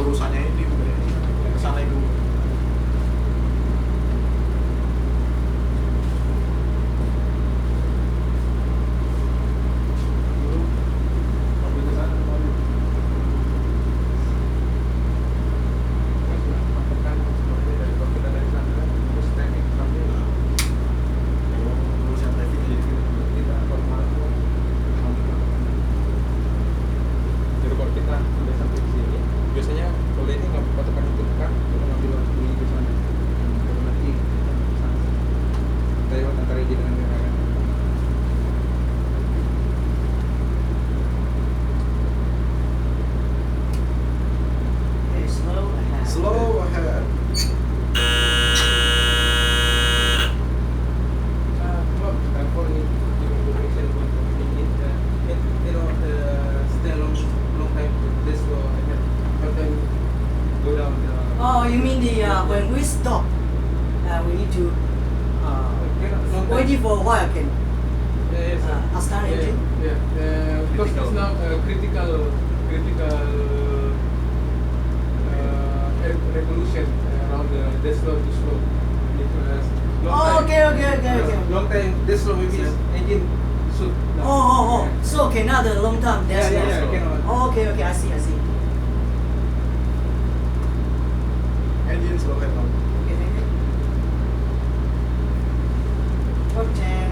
urusannya ini udah kesana itu. Slow ahead. Oh, you mean the when we stop, we need to wait for a while again. Start engine. Because it's now critical revolution around the slow to slow. Oh, okay. Long time this slow maybe engine should. Oh. So cannot the long time. That's Yeah, cannot. Oh, okay. I see. Engine slow ahead now. Okay, thank you. Port 10.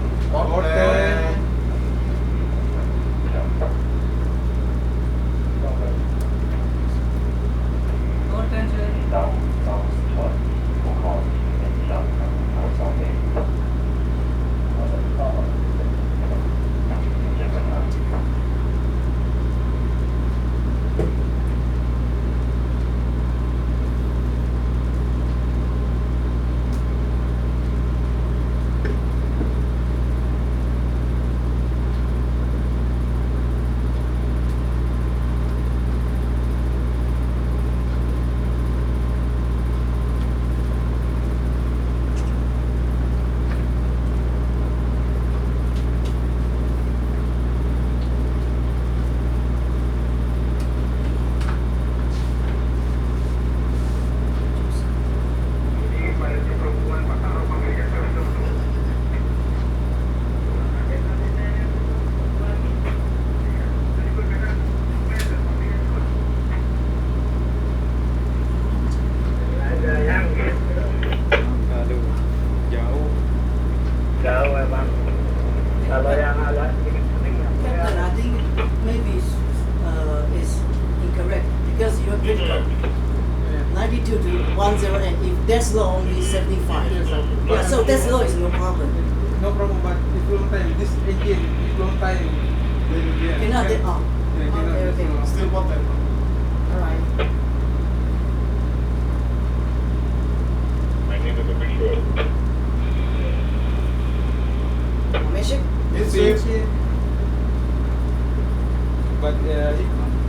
Jauh emang. Kalau yang agak Captain, I think maybe is incorrect because you're critical. 92 to 10, and if that's low, only 75. Yeah, so that's low is no problem. No problem, but if long time this engine, if long time, then Cannot get up. cannot. Okay. Still port 10. Alright. I need to be sure. Measure. It's it. But you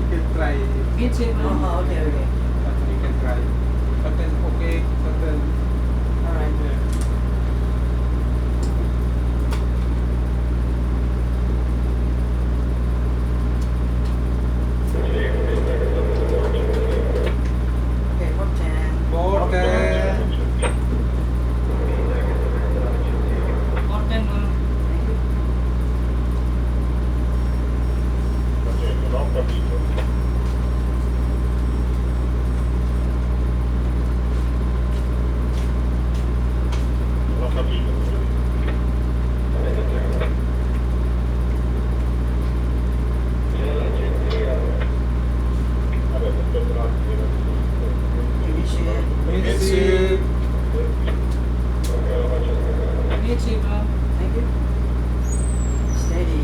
can try. Oh, okay. You can try. Sometimes okay, sometimes. Alright. Okay, port 10. Port 10. Long capito. Long capito. Vabbè, aspetta un attimo. Initiate. It's it. Thank you. Steady.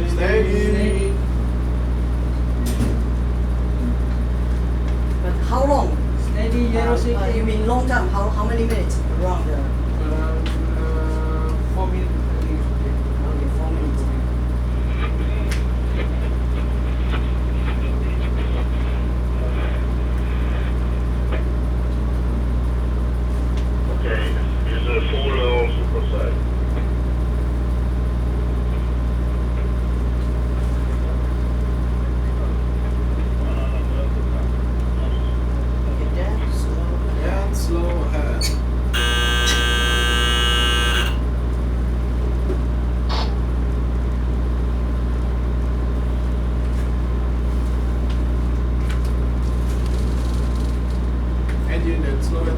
Steady. But how long? You mean long time? How many minutes around the? 4 minutes. Okay, 4 minutes. Okay, is a full or super side? slow it.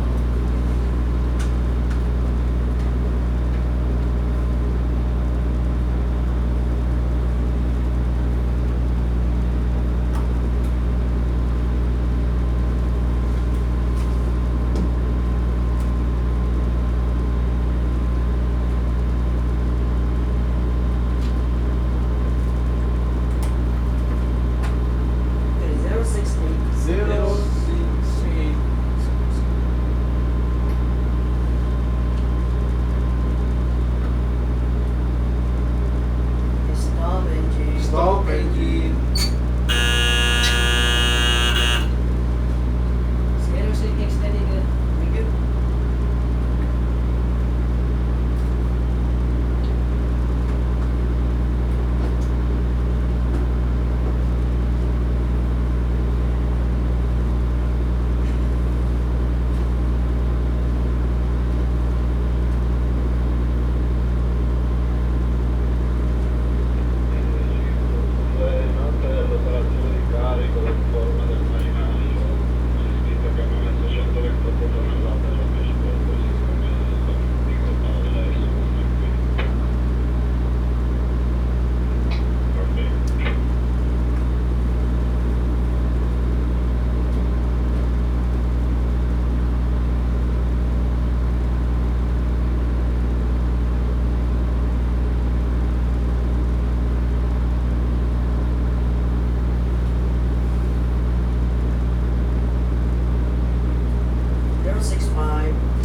Okay, 068. 068. Stop engine. Stop engine. 068 steady good. Thank you. Notte dell'operazione di carico del forma del marinaio, si è scritto che hanno messo 128 tonnellate sul pesce per così come dico adesso. Va bene.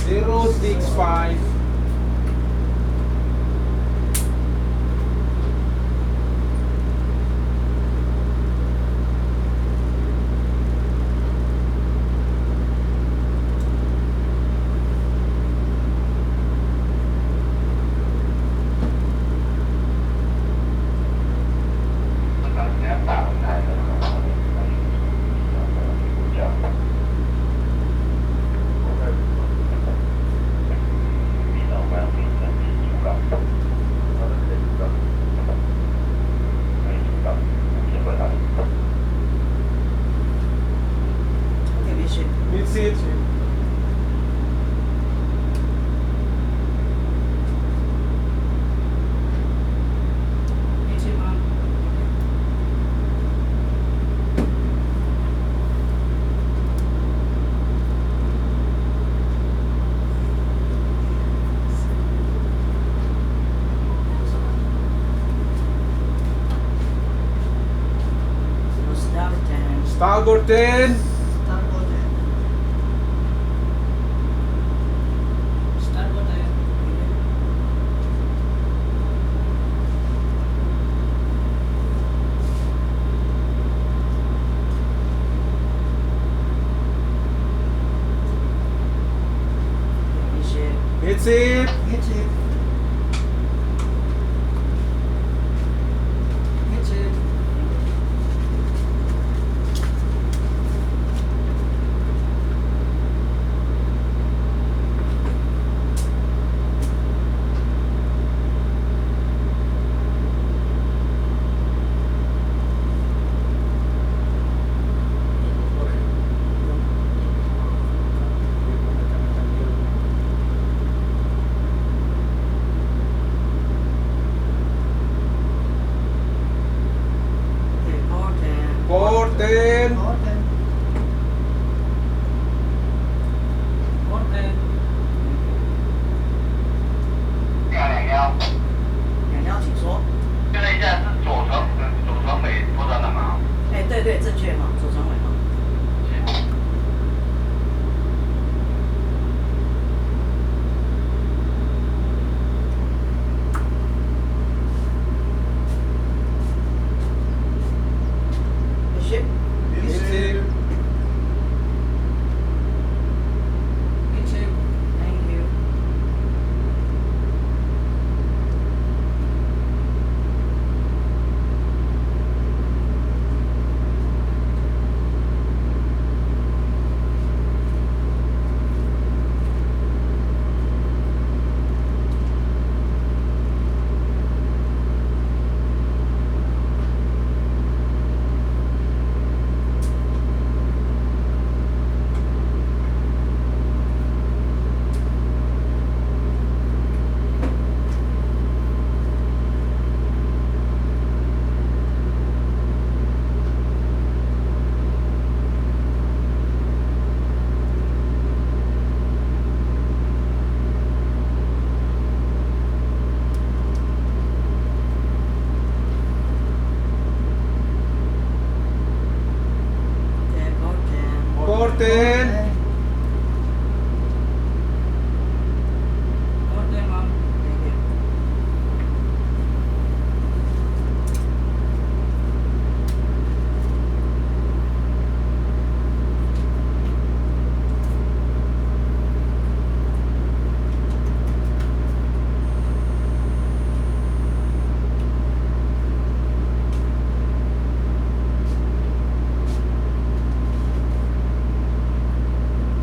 Zero 65. 065. Okay, Bishop. Mid-seat. Bishop on. So start 10. Starboard 10. Starboard 10. Starboard 10. Bishop. Mid-seat. Bishop. Bishop. 14. Order, ma'am. Thank you.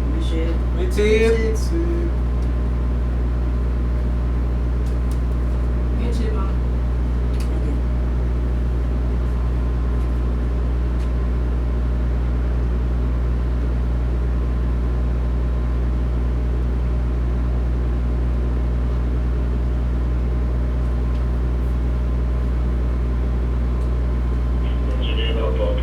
Appreciate. Receive. Thank you. Virginia dopo.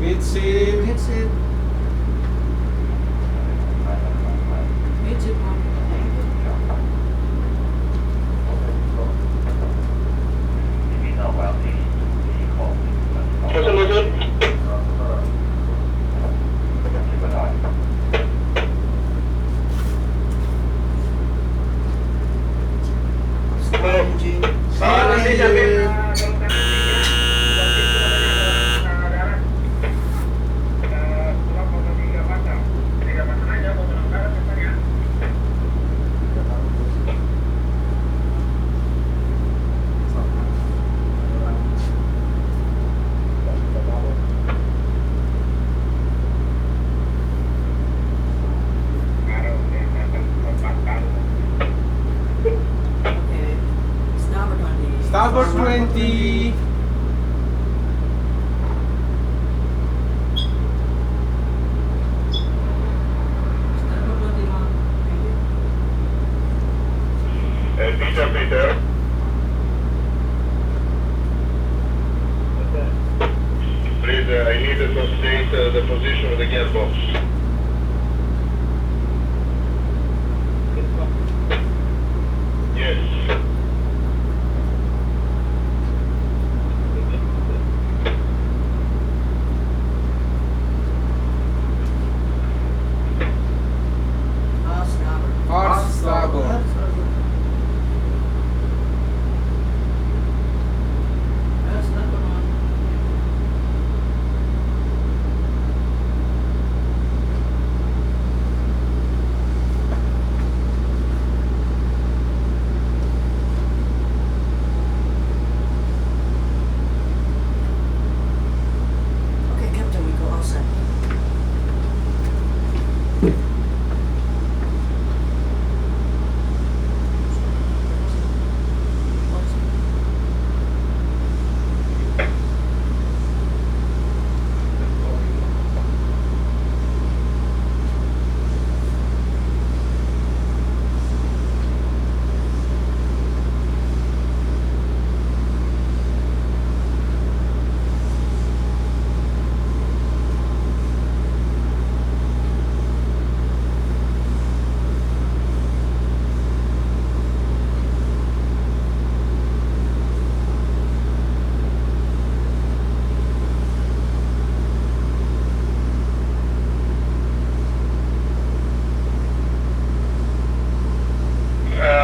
Mid seat. Mid seat. Mid seat, ma'am. Listen. Start engine. Start engine. Okay. Starboard 20. Starboard 20. Starboard 20, ma'am. Thank you. Peter. Please, I need to state the position of the gearbox. Yes. Starboard. Hard starboard. Starboard, ma'am. Okay, Captain, we go outside.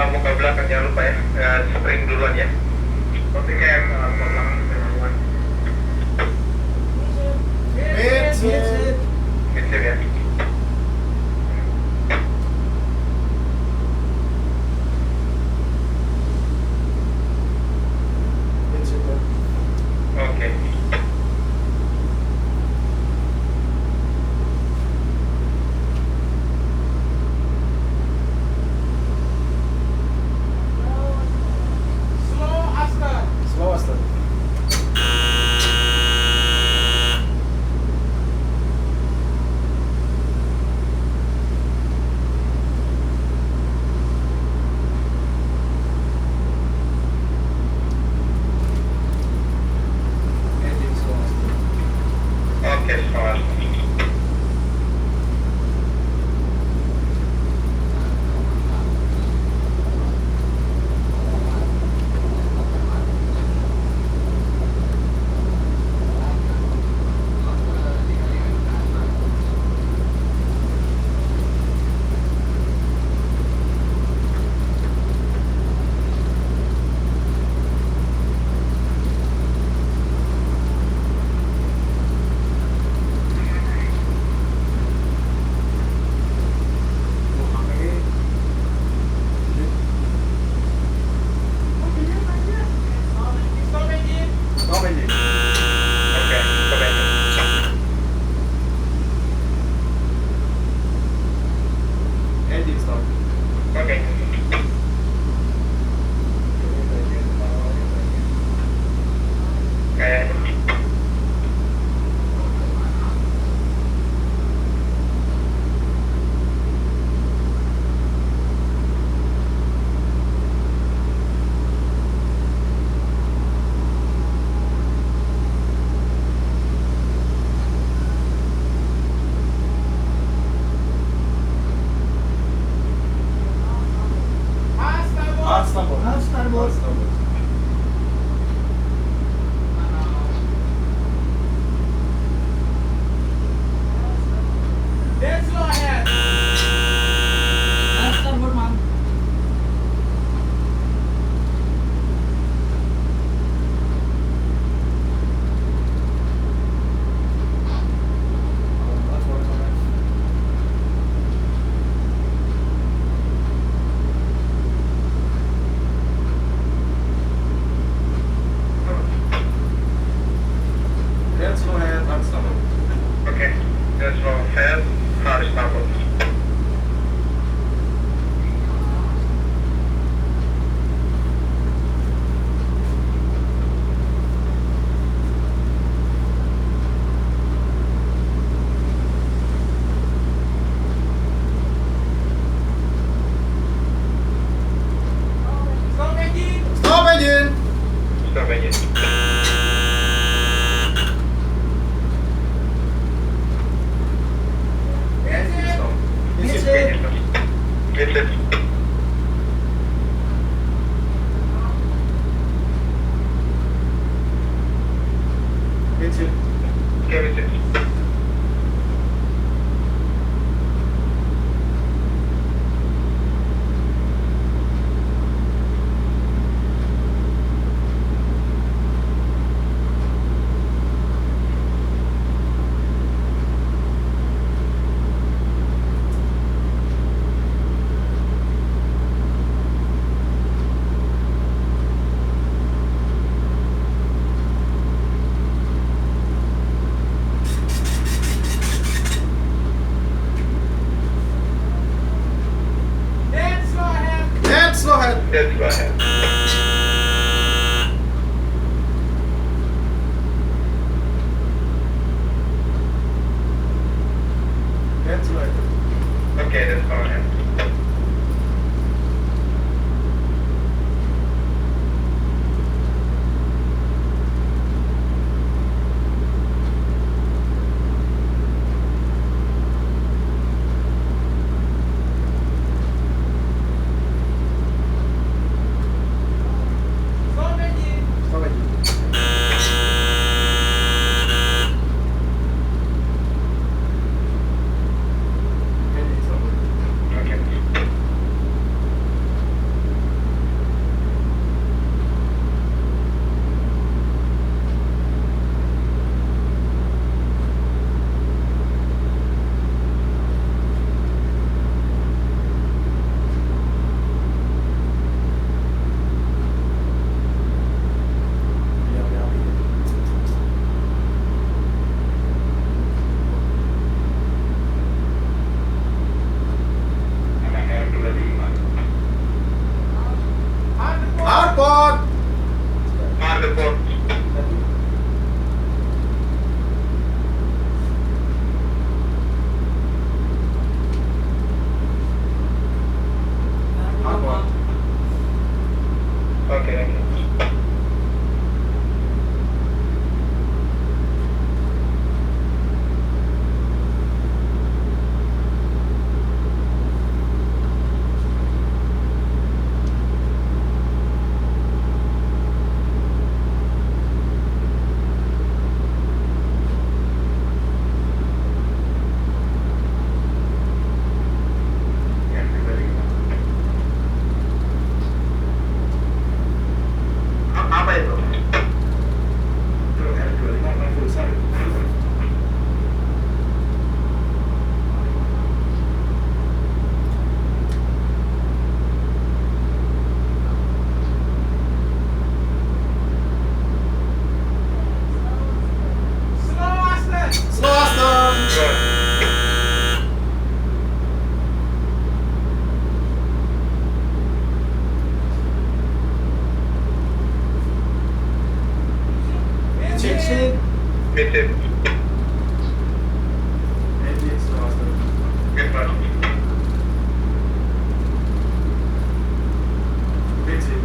Muka belakang jangan lupa ya, spring duluan ya. Seperti kayak muka belakang duluan. Mid seat. Kecil ya. Mid seat, ma'am. Oke. Slow Asta. Slow as that. Engine slow as that. Oke, soal. Kevin 6. Dead slow ahead. That's go ahead. Dead slow ahead. Okay, that's go ahead. Stop engine. Stop engine. Engine stop. Okay. Hardport. Mark the port. Hardport. Okay, okay. Apa itu? R25 full sorry. Slow Aston. Slow Aston. Good. Engine. Mid-tip. Engine slow Aston. Good one. Mid-tip.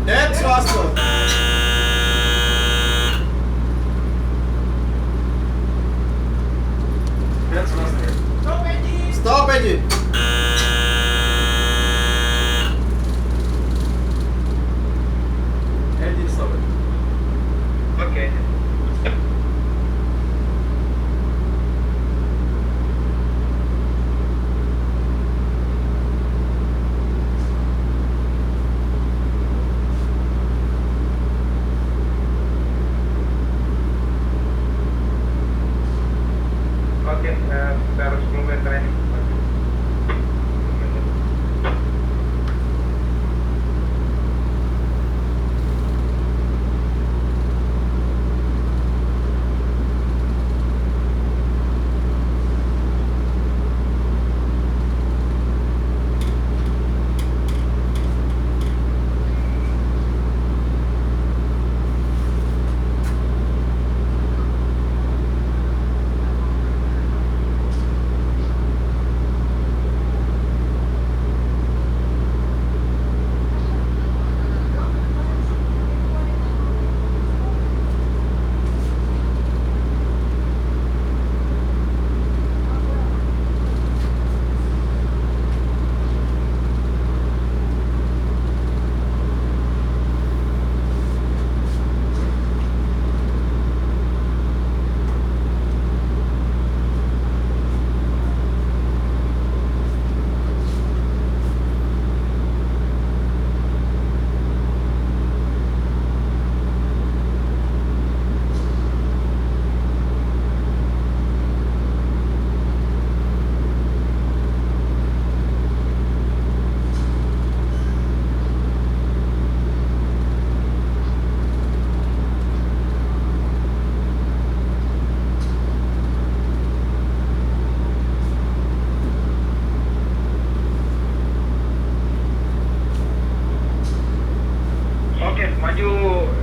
Dead slow Aston. Dead slow Aston. Stop engine. Stop engine. Engine stop. Okay.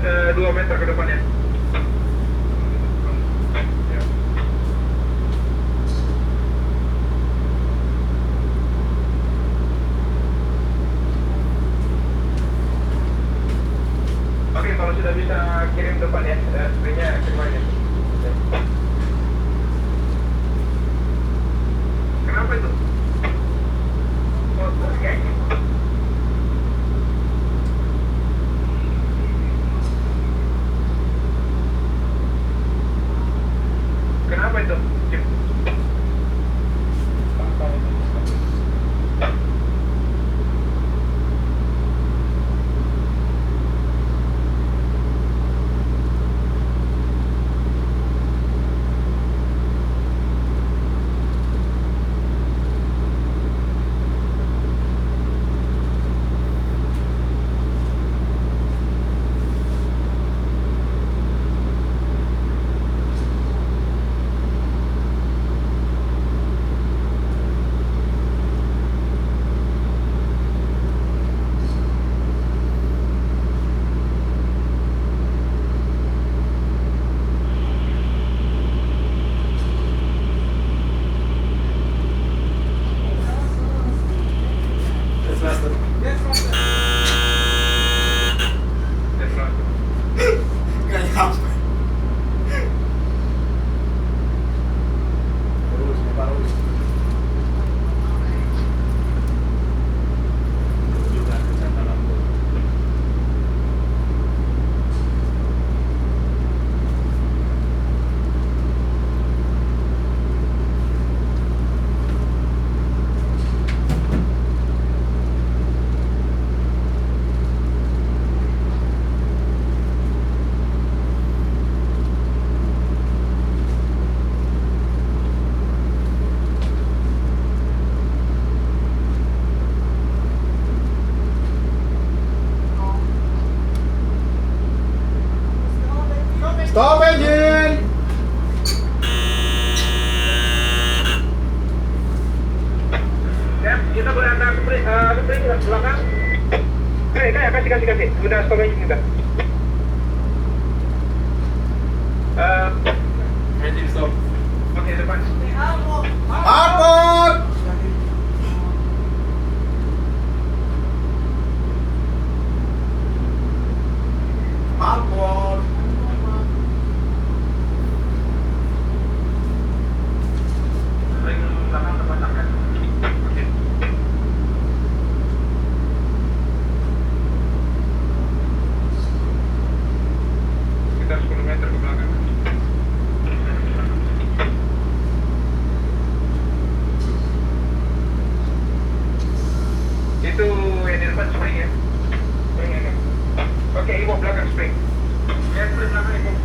2 meter ke depan ya. Ya. Oke, kalau sudah bisa kirim depan ya, springnya kirim aja. Kenapa itu? Oh, oke. Kenapa itu? Cip? That's faster. Yes, Master. Yes, Master. Nggak nyampe. Terus, terus. Juga kecepatan lampu. Stop engine! Ya, kita boleh antar spring ke belakang. Kasih. Udah stop engine kita. Engine stop. Oke, depan. Hardboard! Hardboard! Spring belakang terpasangkan. Oke. Sekitar 10 meter ke belakang. Itu yang di depan spring ya? Spring ya kan? Oke, Iwo belakang spring. Ya, spring belakang Iwo.